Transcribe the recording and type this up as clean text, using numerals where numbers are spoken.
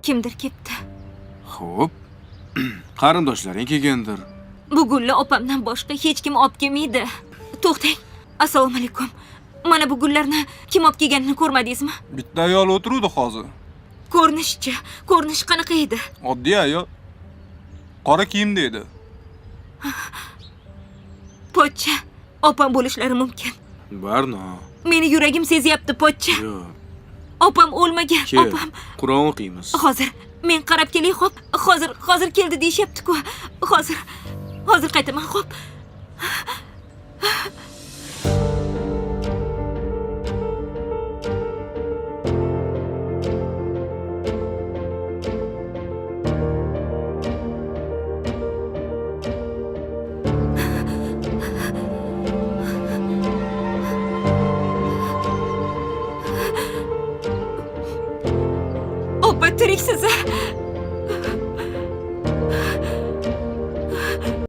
Kimdir ketdi. Xo'p. Qarindoshlaring kelgandir. Bu gulni opamdan boshqa hech kim olib kelmaydi. To'xtang. Assalomu alaykum. Mana bu gullarni kim olib kelganini ko'rmadingizmi? Bitta ayol o'tiruvdi hozir. Ko'rinishi qanaqa edi? Oddiy ayol. Qora kiyimda edi. Pochcha, opam bo'lishlari mumkin. Barno. Meni yuragim sezyapti, pochcha. Yo'q. Opam o'lmagan. Kel, Opam Qur'on o'qiymiz. hozir men qarab kelay, xo'p? Hozir keldi deyapti-ku. Hozir qaytaman, xo'p? Opa, tiriksiz.